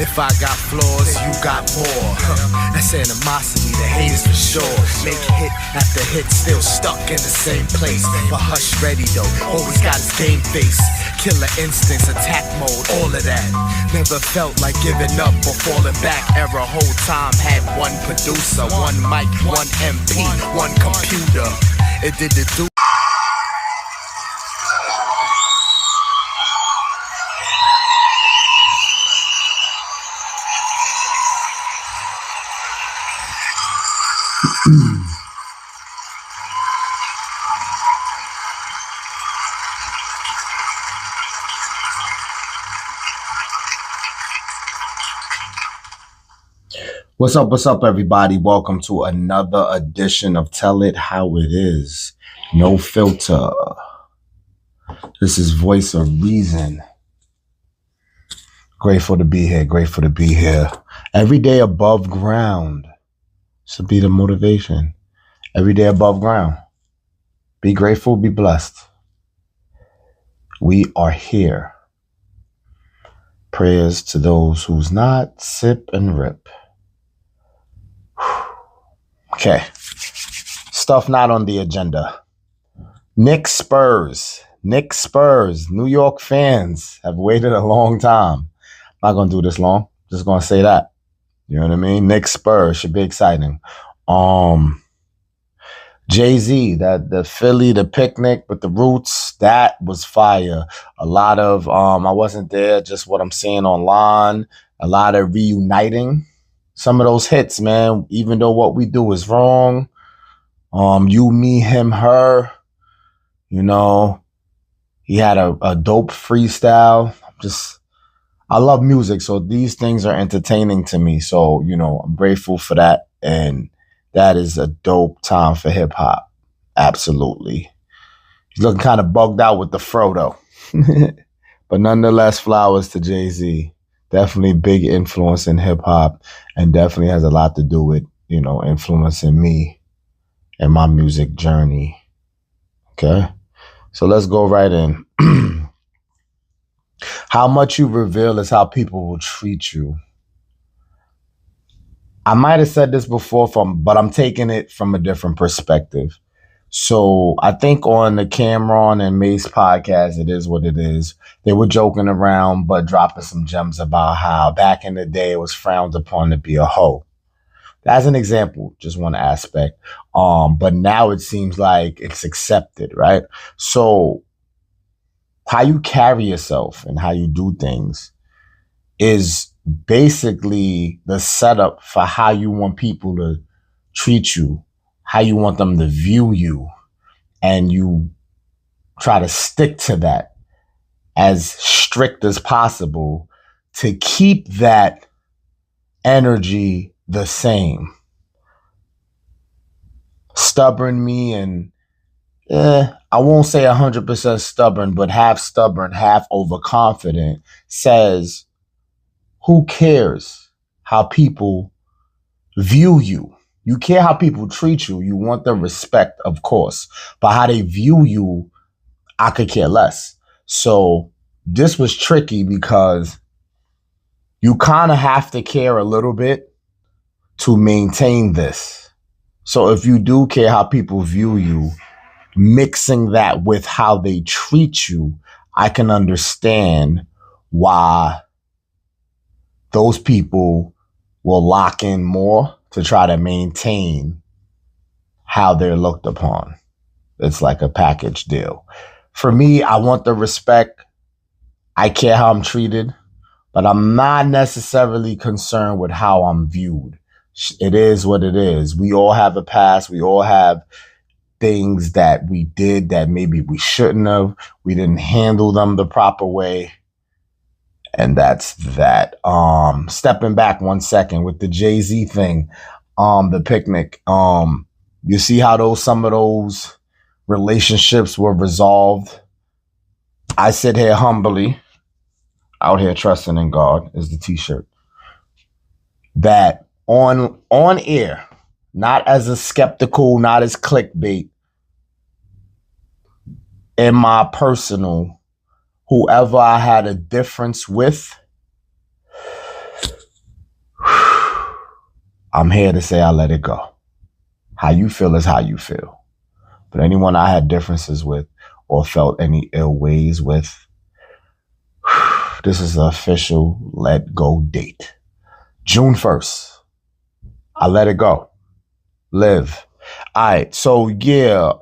If I got flaws, you got more. That's animosity, the hate is for sure. Make hit after hit, still stuck in the same place. But hush ready though, always got his game face. Killer instincts, attack mode, all of that. Never felt like giving up or falling back. Error whole time, had one producer, one mic, one MP, one computer. It did the do. What's up, everybody? Welcome to another edition of Tell It How It Is. No filter. This is Voice of Reason. Grateful to be here. Every day above ground should be the motivation. Every day above ground. Be grateful, be blessed. We are here. Prayers to those who's not, sip and rip. Okay, stuff not on the agenda. KNICKS SPURS. New York fans have waited a long time. I'm not going to do this long. Just going to say that. You know what I mean? KNICKS SPURS should be exciting. Jay-Z, the Philly, the picnic with the Roots, that was fire. A lot of, I wasn't there, just what I'm seeing online. A lot of reuniting. Some of those hits, man, even though what we do is wrong, you, me, him, her, you know, he had a dope freestyle. I love music, so these things are entertaining to me. So, you know, I'm grateful for that. And that is a dope time for hip hop. Absolutely. He's looking kind of bugged out with the Frodo. But nonetheless, flowers to Jay-Z. Definitely big influence in hip hop and definitely has a lot to do with, you know, influencing me and my music journey. Okay. So let's go right in. How much you reveal is how people will treat you. I might have said this before but I'm taking it from a different perspective. So I think on the Cameron and Mace podcast, it is what it is. They were joking around, but dropping some gems about how back in the day it was frowned upon to be a hoe. That's an example, just one aspect. But now it seems like it's accepted, right? So how you carry yourself and how you do things is basically the setup for how you want people to treat you, how you want them to view you, and you try to stick to that as strict as possible to keep that energy the same. Stubborn me and I won't say 100% stubborn, but half stubborn, half overconfident says, who cares how people view you? You care how people treat you. You want the respect, of course. But how they view you, I could care less. So this was tricky because you kind of have to care a little bit to maintain this. So if you do care how people view you, mixing that with how they treat you, I can understand why those people will lock in more to try to maintain how they're looked upon. It's like a package deal. For me, I want the respect. I care how I'm treated, but I'm not necessarily concerned with how I'm viewed. It is what it is. We all have a past. We all have things that we did that maybe we shouldn't have. We didn't handle them the proper way. And that's that. Stepping back 1 second with the Jay-Z thing, the picnic. You see how some of those relationships were resolved. I sit here humbly, out here trusting in God is the t-shirt. That on air, not as a skeptical, not as clickbait, in my personal, whoever I had a difference with, I'm here to say I let it go. How you feel is how you feel. But anyone I had differences with or felt any ill ways with, this is the official let go date. June 1st. I let it go. Live. All right. So yeah,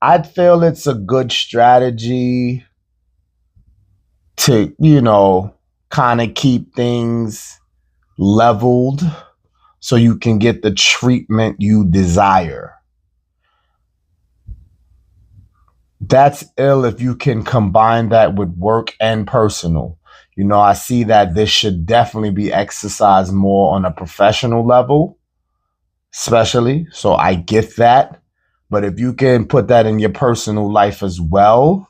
I'd feel it's a good strategy to, kind of keep things leveled so you can get the treatment you desire. That's ill if you can combine that with work and personal. I see that this should definitely be exercised more on a professional level, especially. So I get that. But if you can put that in your personal life as well,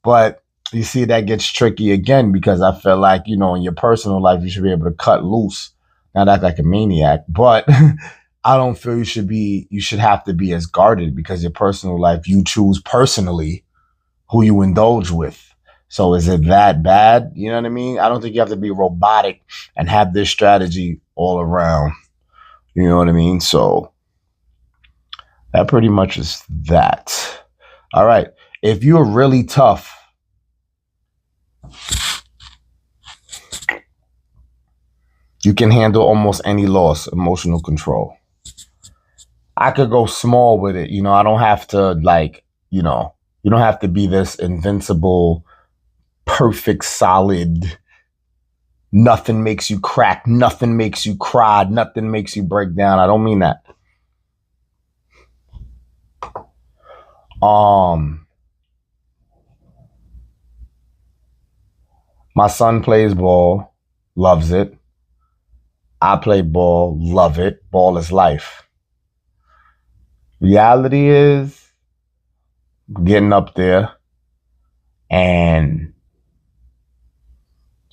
but you see, that gets tricky again, because I feel like, in your personal life, you should be able to cut loose, not act like a maniac. But I don't feel you should have to be as guarded, because your personal life, you choose personally who you indulge with. So is it that bad? You know what I mean? I don't think you have to be robotic and have this strategy all around. You know what I mean? So that pretty much is that. All right. If you're really tough, you can handle almost any loss. Emotional control. I could go small with it. I don't have to you don't have to be this invincible, perfect, solid, nothing makes you crack, nothing makes you cry, nothing makes you break down. I don't mean that. My son plays ball, loves it. I play ball, love it. Ball is life. Reality is getting up there, and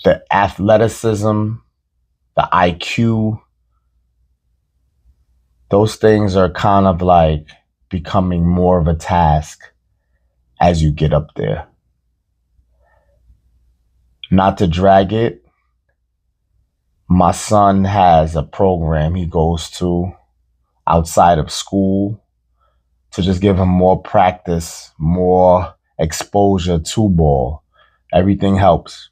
the athleticism, the IQ, those things are kind of like becoming more of a task as you get up there. Not to drag it, my son has a program he goes to outside of school to just give him more practice, more exposure to ball. Everything helps.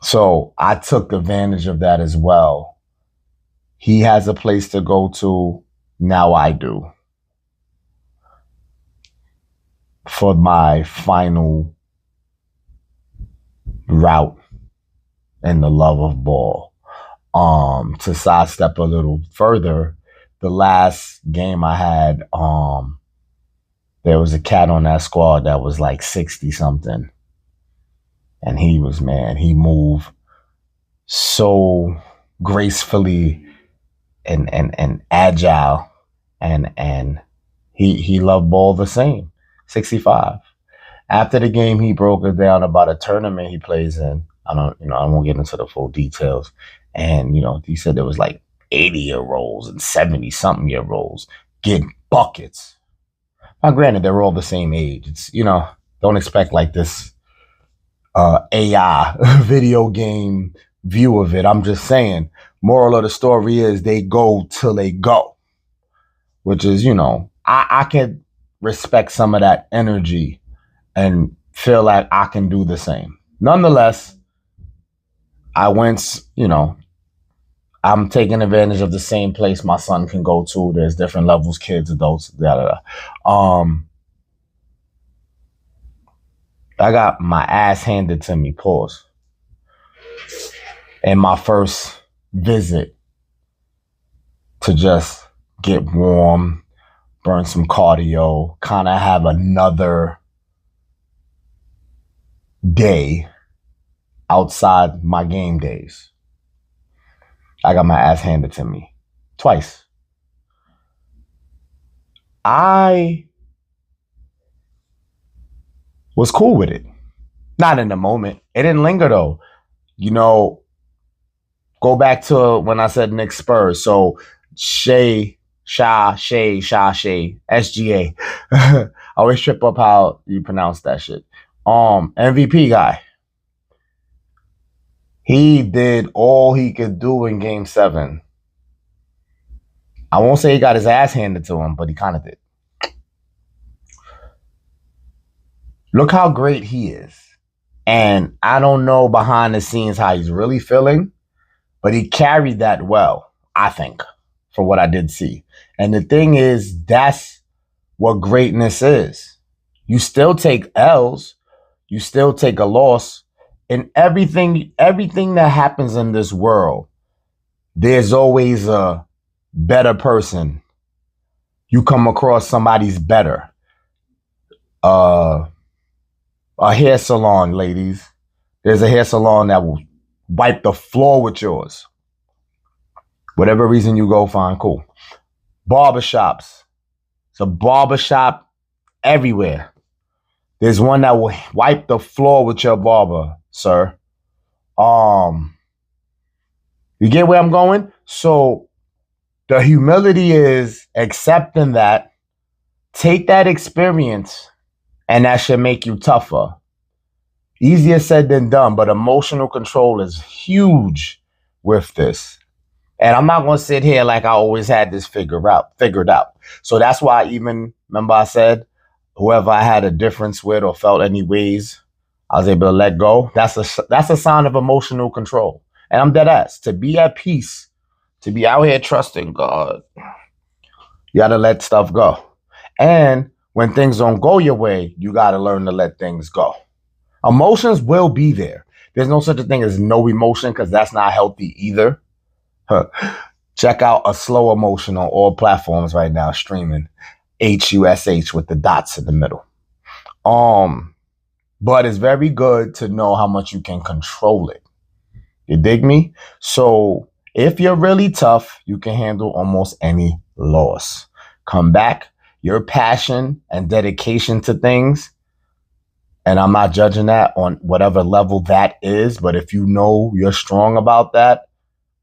So I took advantage of that as well. He has a place to go to. Now I do. For my final route in the love of ball. To sidestep a little further, the last game I had, there was a cat on that squad that was like 60 something. And he moved so gracefully and agile, and he loved ball the same. 65. After the game, he broke it down about a tournament he plays in. I won't get into the full details. And, he said there was like 80-year-olds and 70-something-year-olds getting buckets. Now, granted, they're all the same age. It's, don't expect like this AI video game view of it. I'm just saying, moral of the story is they go till they go, which is, I can respect some of that energy and feel like I can do the same. Nonetheless, I went, I'm taking advantage of the same place my son can go to. There's different levels, kids, adults, I got my ass handed to me, pause, in my first visit to just get warm, burn some cardio, kind of have another day outside my game days. I got my ass handed to me twice. I was cool with it. Not in the moment. It didn't linger though. Go back to when I said KNICKS SPURS. So SGA. I always trip up how you pronounce that shit. MVP guy. He did all he could do in game 7. I won't say he got his ass handed to him, but he kind of did. Look how great he is. And I don't know behind the scenes how he's really feeling, but he carried that well, I think, from what I did see. And the thing is, that's what greatness is. You still take L's, you still take a loss. And everything that happens in this world, there's always a better person. You come across somebody's better. A hair salon, ladies. There's a hair salon that will wipe the floor with yours. Whatever reason you go, fine, cool. Barbershops. It's a barbershop everywhere. There's one that will wipe the floor with your barber, sir. You get where I'm going? So the humility is accepting that, take that experience, and that should make you tougher. Easier said than done, but emotional control is huge with this. And I'm not going to sit here like I always had this figured out. So that's why remember I said, whoever I had a difference with or felt any ways, I was able to let go. That's a sign of emotional control. And I'm dead ass. To be at peace, to be out here trusting God, you got to let stuff go. And when things don't go your way, you got to learn to let things go. Emotions will be there. There's no such a thing as no emotion, because that's not healthy either. Check out A Slow Emotion on all platforms right now, streaming. HUSH with the dots in the middle. But it's very good to know how much you can control it. You dig me? So if you're really tough, you can handle almost any loss. Come back. Your passion and dedication to things, and I'm not judging that on whatever level that is, but if you know you're strong about that,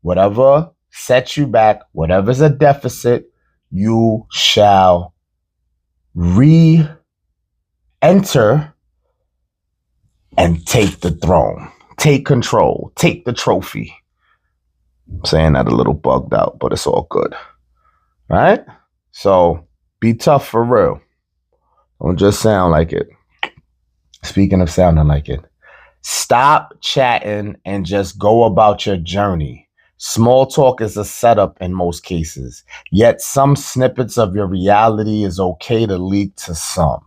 whatever sets you back, whatever's a deficit, you shall re-enter and take the throne, take control, take the trophy. I'm saying that a little bugged out, but it's all good, right? So be tough for real. Don't just sound like it. Speaking of sounding like it, stop chatting and just go about your journey. Small talk is a setup in most cases, yet some snippets of your reality is okay to leak to some.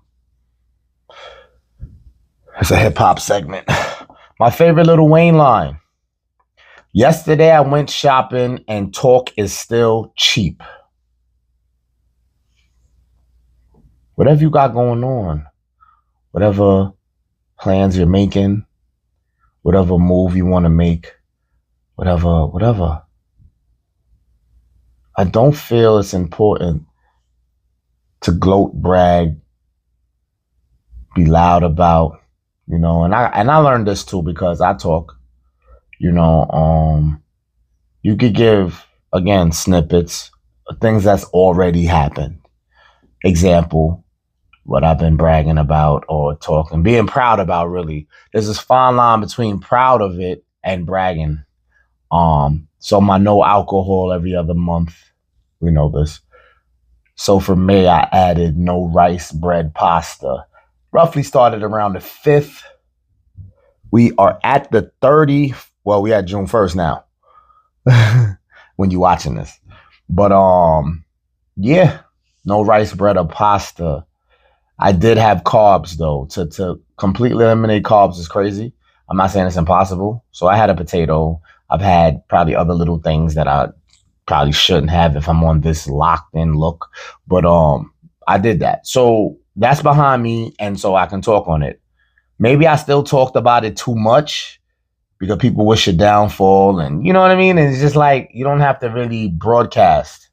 It's a hip hop segment. My favorite Lil Wayne line. Yesterday I went shopping and talk is still cheap. Whatever you got going on, whatever plans you're making, whatever move you want to make, whatever. I don't feel it's important to gloat, brag, be loud about, and I learned this too because I talk, you could give, again, snippets of things that's already happened. Example, what I've been bragging about or talking, being proud about, really. There's this fine line between proud of it and bragging. So my no alcohol every other month, we know this. So for May, I added no rice, bread, pasta. Roughly started around the 5th. We are at the 30th. Well, we at June 1st now. When you watching this. But yeah, no rice, bread, or pasta. I did have carbs though. To completely eliminate carbs is crazy. I'm not saying it's impossible. So I had a potato. I've had probably other little things that I probably shouldn't have if I'm on this locked in look. But I did that. So that's behind me, and so I can talk on it. Maybe I still talked about it too much because people wish your downfall, and you know what I mean? And it's just like, you don't have to really broadcast.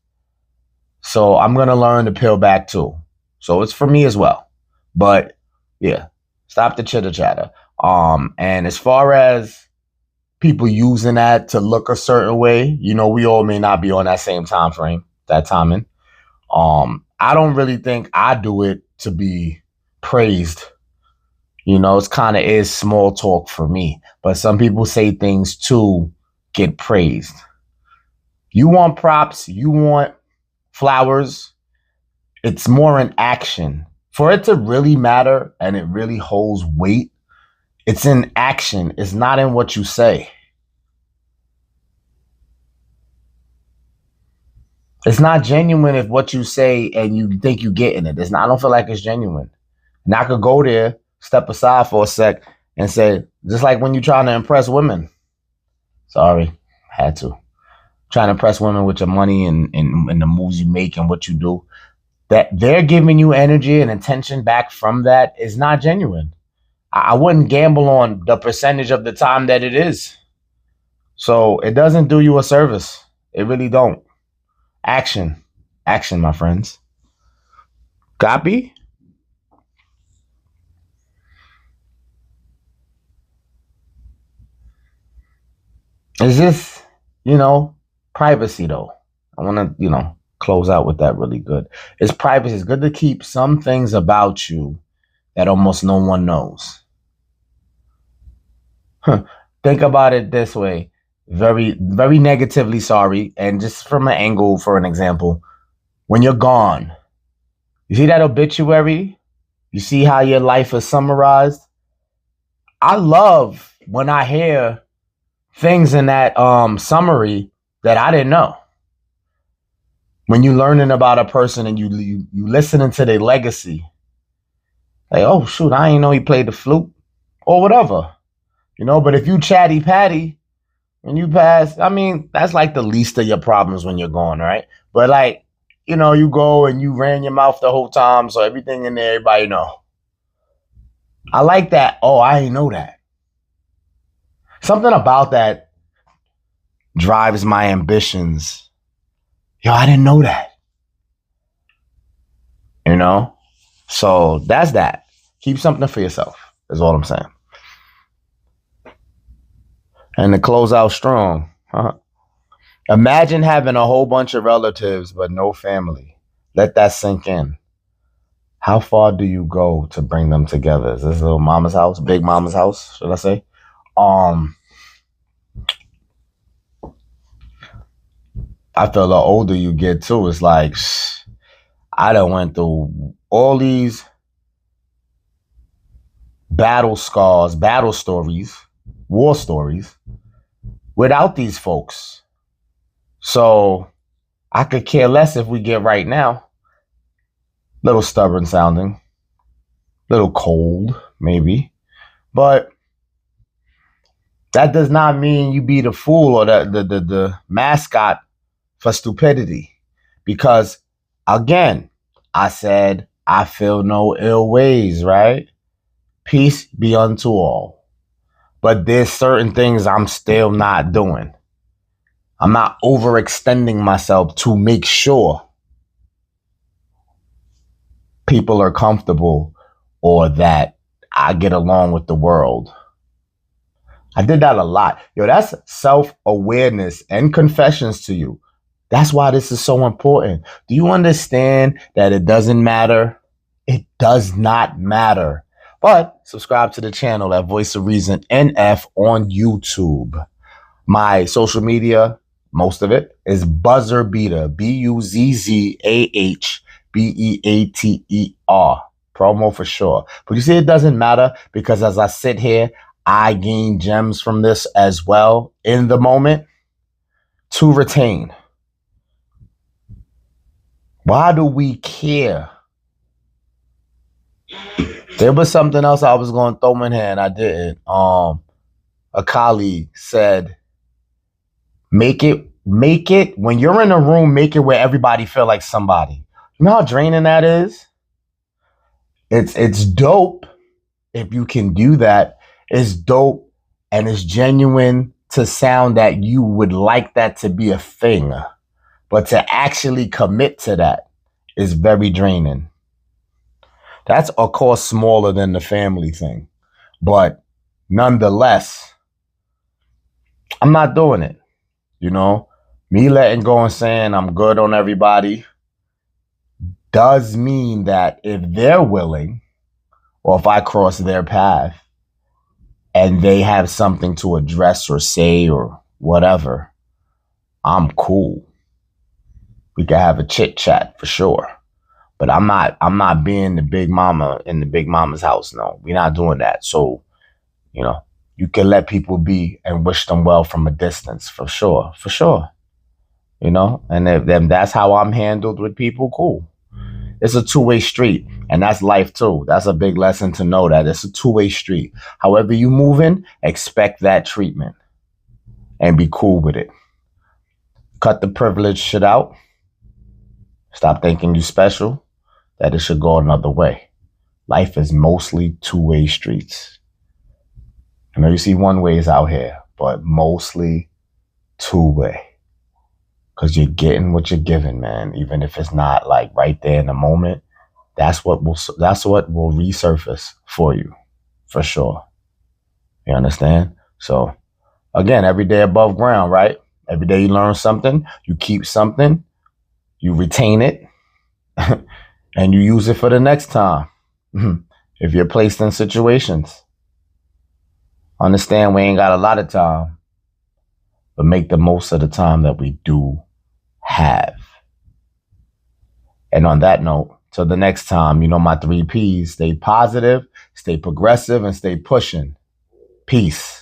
So I'm going to learn to peel back too. So it's for me as well. But yeah, stop the chitter chatter. And as far as people using that to look a certain way, we all may not be on that same time frame, that timing. I don't really think I do it to be praised. You know, it's kind of is small talk for me. But some people say things to get praised. You want props, you want flowers. It's more in action. For it to really matter and it really holds weight, it's in action. It's not in what you say. It's not genuine if what you say and you think you getting it. It's not. I don't feel like it's genuine. And I could go there, step aside for a sec, and say, just like when you're trying to impress women. Sorry, had to. Trying to impress women with your money and the moves you make and what you do. That they're giving you energy and attention back from that is not genuine. I wouldn't gamble on the percentage of the time that it is. So it doesn't do you a service. It really don't. Action. Action, my friends. Copy? Is this, privacy though? I want to, close out with that really good. It's privacy. It's good to keep some things about you that almost no one knows. Think about it this way. Very, very negatively sorry. And just from an angle, for an example, when you're gone, you see that obituary? You see how your life is summarized? I love when I hear things in that summary that I didn't know. When you're learning about a person and you listening to their legacy, like, oh shoot, I didn't know he played the flute or whatever. But if you chatty patty when you pass, I mean, that's like the least of your problems when you're gone, right? But like, you go and you ran your mouth the whole time, so everything in there, everybody know. I like that. Oh, I didn't know that. Something about that drives my ambitions. Yo, I didn't know that. So that's that. Keep something for yourself, is all I'm saying. And to close out strong, imagine having a whole bunch of relatives but no family. Let that sink in. How far do you go to bring them together? Is this little mama's house, big mama's house, should I say? I feel the older you get too, it's like, I done went through all these battle scars, battle stories, war stories without these folks. So I could care less if we get right now. Little stubborn sounding, little cold, maybe. But that does not mean you be the fool or the mascot for stupidity. Because again, I said, I feel no ill ways, right? Peace be unto all. But there's certain things I'm still not doing. I'm not overextending myself to make sure people are comfortable or that I get along with the world. I did that a lot. Yo, that's self-awareness and confessions to you. That's why this is so important. Do you understand that it doesn't matter? It does not matter. But subscribe to the channel at Voice of Reason NF on YouTube. My social media, most of it, is Buzzer Beater. BUZZAHBEATER. Promo for sure. But you see, it doesn't matter because as I sit here, I gain gems from this as well in the moment to retain. Why do we care? There was something else I was going to throw in here and I didn't. A colleague said, make it, when you're in a room, make it where everybody feel like somebody. You know how draining that is? It's dope if you can do that. It's dope and it's genuine to sound that you would like that to be a thing. But to actually commit to that is very draining. That's, of course, smaller than the family thing. But nonetheless, I'm not doing it. Me letting go and saying I'm good on everybody does mean that if they're willing or if I cross their path and they have something to address or say or whatever, I'm cool. We can have a chit chat for sure. But I'm not being the big mama in the big mama's house. No, we're not doing that. So, you can let people be and wish them well from a distance for sure. For sure. And if that's how I'm handled with people, cool. It's a two-way street, and that's life too. That's a big lesson to know that it's a two-way street. However you move in, expect that treatment and be cool with it. Cut the privilege shit out. Stop thinking you special, that it should go another way. Life is mostly two-way streets. I know you see one-ways out here, but mostly two-way. Because you're getting what you're giving, man. Even if it's not like right there in the moment, that's what will resurface for you, for sure. You understand? So, again, every day above ground, right? Every day you learn something, you keep something, you retain it, and you use it for the next time. If you're placed in situations, understand we ain't got a lot of time, but make the most of the time that we do have. And on that note, till the next time, my 3 Ps: stay positive, stay progressive, and stay pushing. Peace.